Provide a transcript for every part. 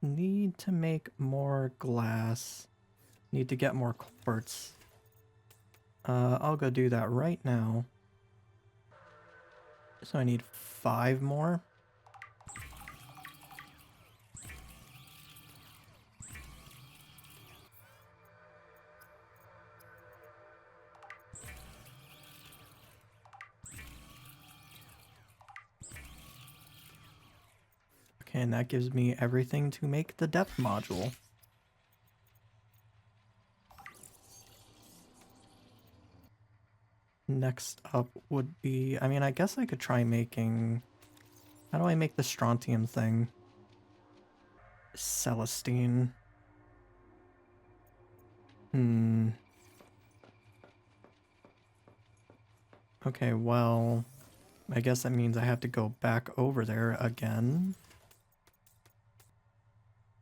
Need to make more glass. Need to get more quartz. I'll go do that right now. So I need 5 more. Okay, and that gives me everything to make the depth module. Next up would be, I mean, I guess I could try making, how do I make the strontium thing? Celestine. Okay, well, I guess that means I have to go back over there again.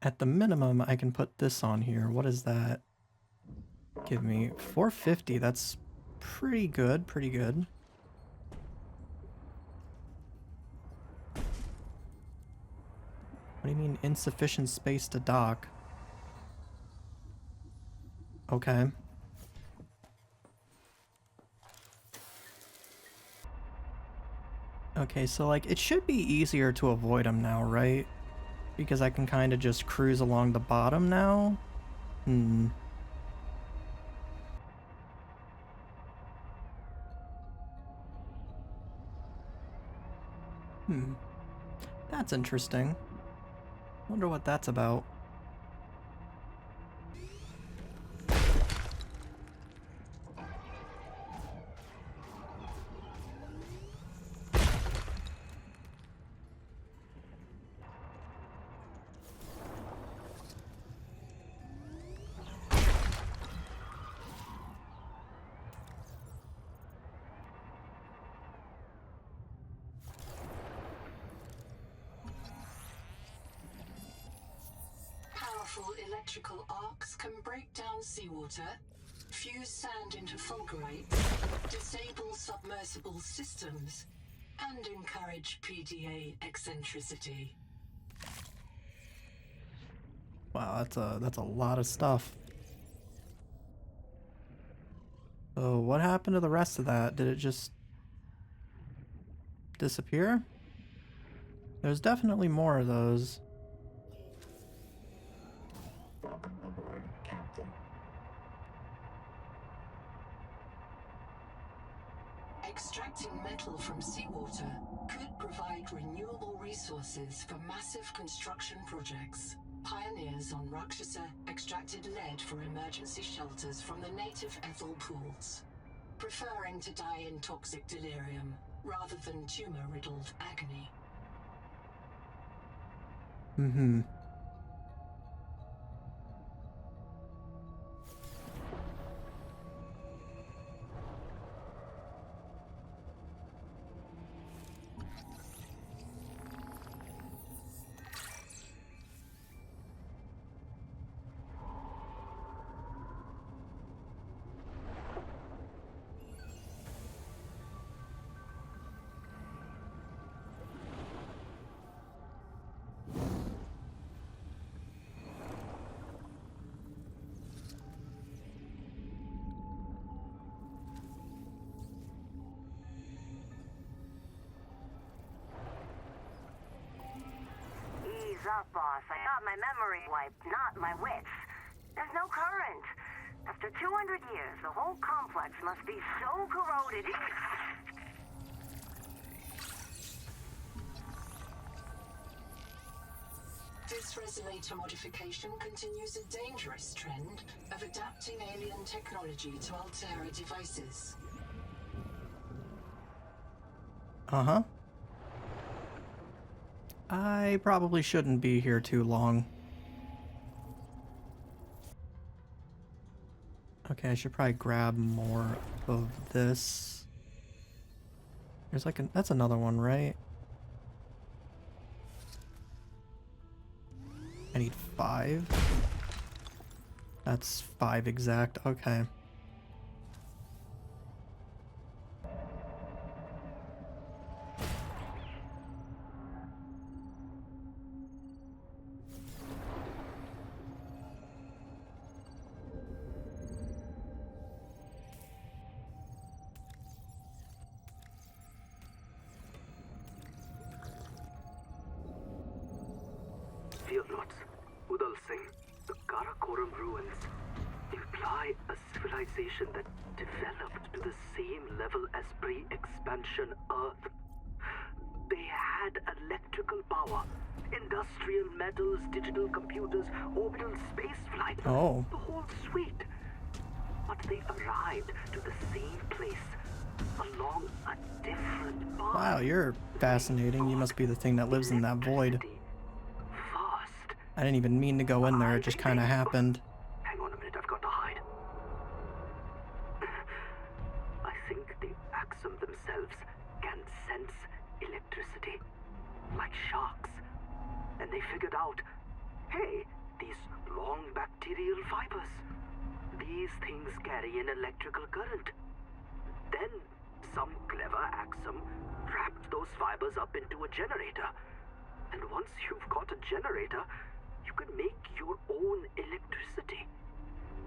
At the minimum, I can put this on here. What does that give me? 450, that's pretty good, pretty good. What do you mean insufficient space to dock? Okay. Okay, so like it should be easier to avoid them now, right? Because I can kind of just cruise along the bottom now. That's interesting. Wonder what that's about. Powerful electrical arcs can break down seawater, fuse sand into fulgurites, disable submersible systems, and encourage PDA eccentricity. Wow, that's a lot of stuff. So what happened to the rest of that? Did it just disappear? There's definitely more of those. Extracting metal from seawater could provide renewable resources for massive construction projects. Pioneers on Rakshasa extracted lead for emergency shelters from the native ethel pools, preferring to die in toxic delirium rather than tumor-riddled agony. Up, boss. I got my memory wiped, not my wits. There's no current. After 200 years, the whole complex must be so corroded. This resonator modification continues a dangerous trend of adapting alien technology to Altera devices. Uh-huh. I probably shouldn't be here too long. Okay, I should probably grab more of this. There's like that's another one, right? I need 5. That's 5 exact, okay. subnots, Udal Singh, the Karakoram ruins imply a civilization that developed to the same level as pre-expansion Earth. They had electrical power, industrial metals, digital computers, orbital spaceflight, Oh. the whole suite. But they arrived to the same place along a different path. Wow, you're fascinating. You must be the thing that lives in that void. First. I didn't even mean to go in there, it just kind of happened. Hang on a minute, I've got to hide. I think the Axum themselves can sense electricity, like sharks. And they figured out, hey, these long bacterial fibers. These things carry an electrical current. Then some clever Axum wrapped those fibers up into a generator. And once you've got a generator, you can make your own electricity.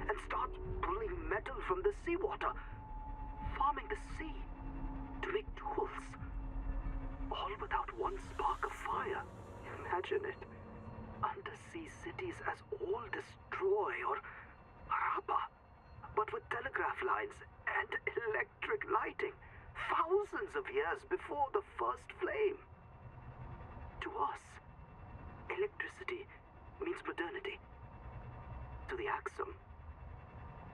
And start pulling metal from the seawater, farming the sea to make tools. All without one spark of fire. Imagine it. Undersea cities as old as Troy or Harappa, but with telegraph lines and electric lighting, thousands of years before the first flame. To us, electricity means modernity. To the Axum,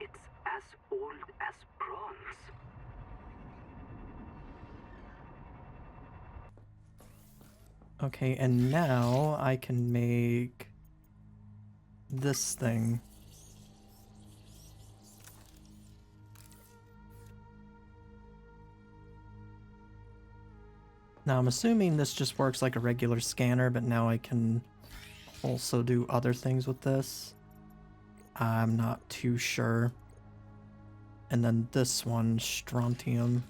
it's as old as bronze. Okay, and now I can make this thing. Now I'm assuming this just works like a regular scanner, but now I can also do other things with this. I'm not too sure. And then this one, strontium.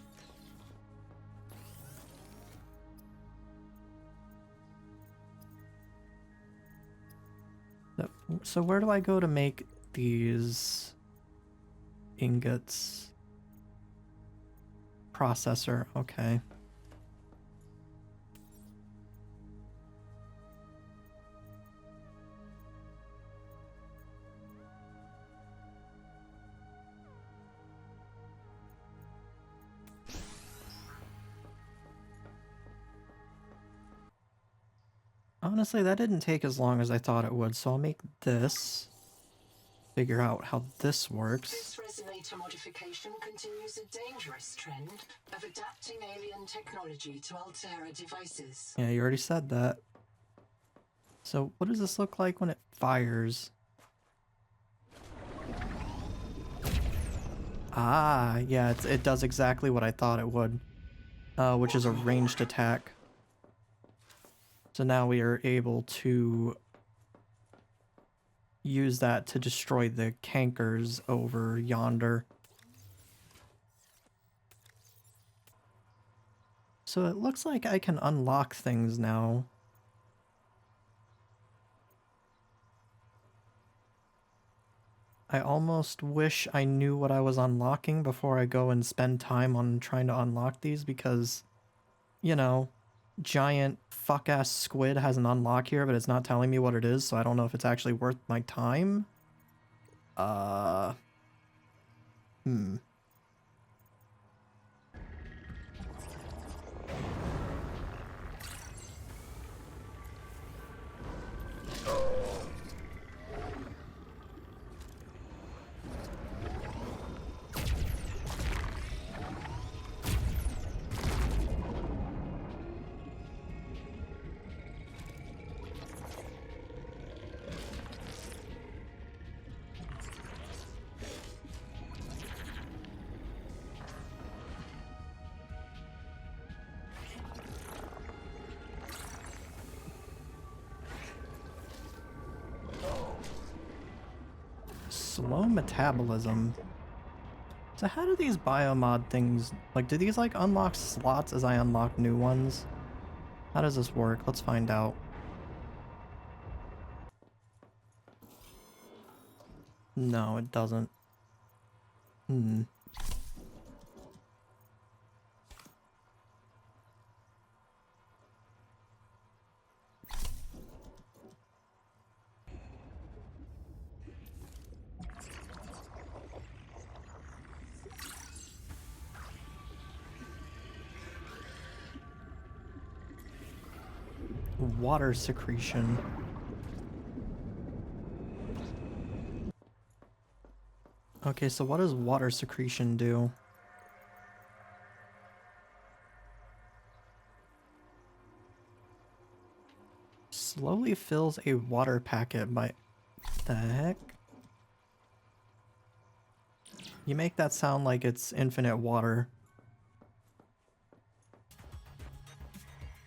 So where do I go to make these ingots? Processor, okay. Honestly, that didn't take as long as I thought it would, so I'll make this. Figure out how this works. This Resonator modification continues a dangerous trend of adapting alien technology to Altera devices. Yeah, you already said that. So what does this look like when it fires? Ah, yeah, it does exactly what I thought it would, which is a ranged attack. So now we are able to use that to destroy the cankers over yonder. So it looks like I can unlock things now. I almost wish I knew what I was unlocking before I go and spend time on trying to unlock these because, you know, giant fuck-ass squid has an unlock here, but it's not telling me what it is, so I don't know if it's actually worth my time. Slow metabolism. So how do these biomod things, like, do these like unlock slots as I unlock new ones? How does this work? Let's find out. No, it doesn't. water secretion. Okay, so what does water secretion do? Slowly fills a water packet by... The heck? You make that sound like it's infinite water.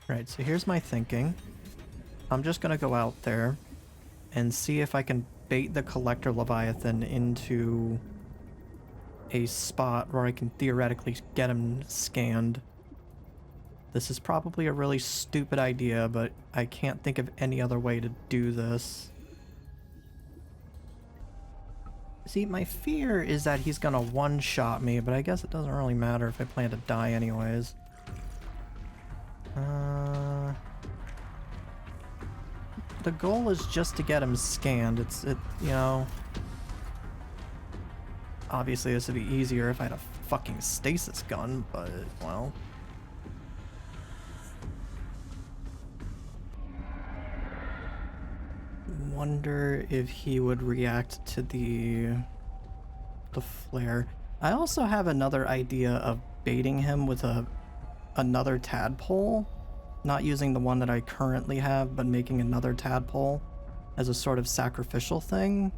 Right, so here's my thinking. I'm just gonna go out there and see if I can bait the Collector Leviathan into a spot where I can theoretically get him scanned. This is probably a really stupid idea, but I can't think of any other way to do this. See, my fear is that he's gonna one-shot me, but I guess it doesn't really matter if I plan to die anyways. The goal is just to get him scanned. You know... Obviously this would be easier if I had a fucking stasis gun, but, well... Wonder if he would react to the flare. I also have another idea of baiting him with another tadpole. Not using the one that I currently have, but making another tadpole as a sort of sacrificial thing.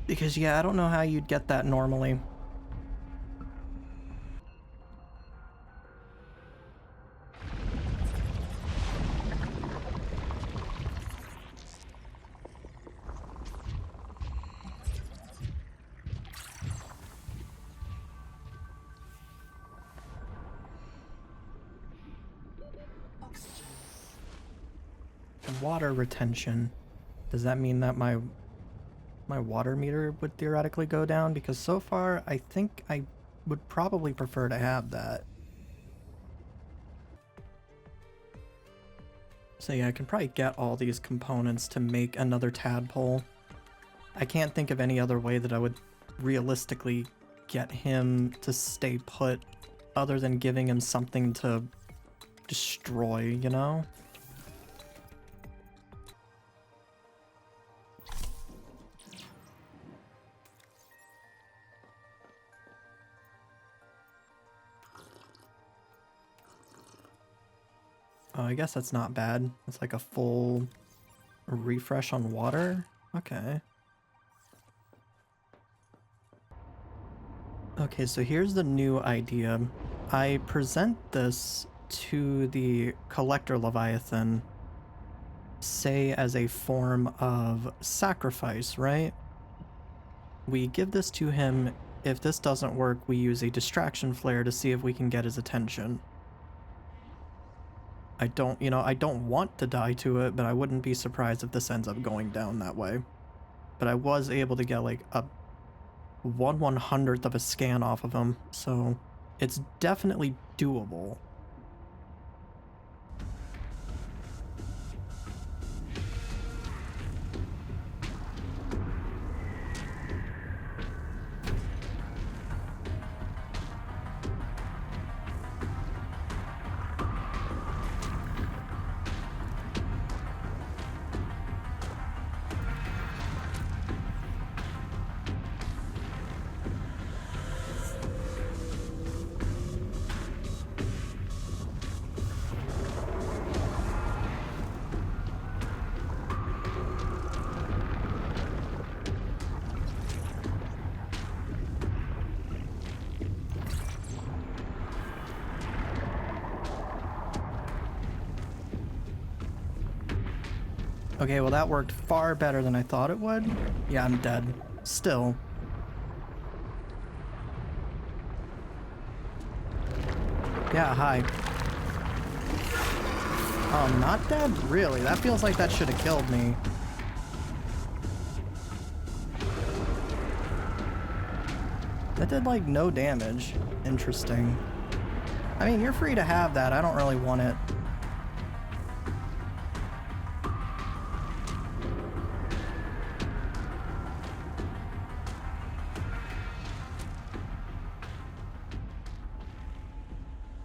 Because, yeah, I don't know how you'd get that normally. Water retention. Does that mean that my water meter would theoretically go down? Because so far, I think I would probably prefer to have that. So yeah, I can probably get all these components to make another tadpole. I can't think of any other way that I would realistically get him to stay put other than giving him something to destroy, you know? Oh, I guess that's not bad. It's like a full refresh on water. Okay. Okay, so here's the new idea. I present this to the Collector Leviathan, say as a form of sacrifice, right? We give this to him. If this doesn't work, we use a distraction flare to see if we can get his attention. I don't want to die to it, but I wouldn't be surprised if this ends up going down that way. But I was able to get like a 1/100th of a scan off of him, so it's definitely doable. Okay, well that worked far better than I thought it would. Yeah, I'm dead. Still. Yeah, hi. Oh, I'm not dead? Really? That feels like that should have killed me. That did like no damage. Interesting. I mean, you're free to have that. I don't really want it.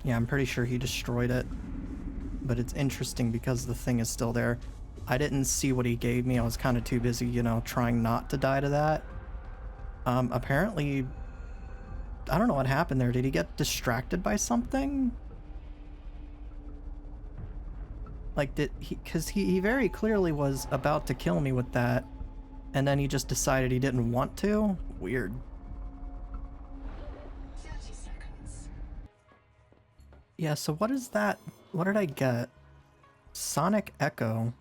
Yeah, I'm pretty sure he destroyed it. But it's interesting because the thing is still there. I didn't see what he gave me. I was kind of too busy, you know, trying not to die to that. Apparently, I don't know what happened there. Did he get distracted by something? Like, did he... Because he very clearly was about to kill me with that. And then he just decided he didn't want to? Weird. 30 seconds. Yeah, so what is that? What did I get? Sonic Echo.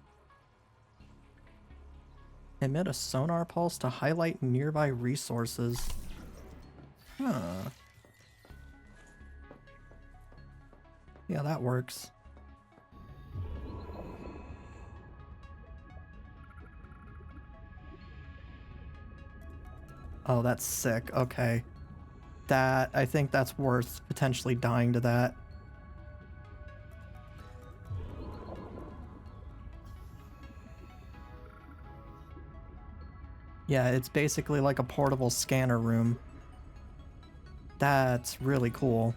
Emit a sonar pulse to highlight nearby resources. Huh. Yeah, that works. Oh, that's sick. Okay. That, I think that's worth potentially dying to that. Yeah, it's basically like a portable scanner room. That's really cool.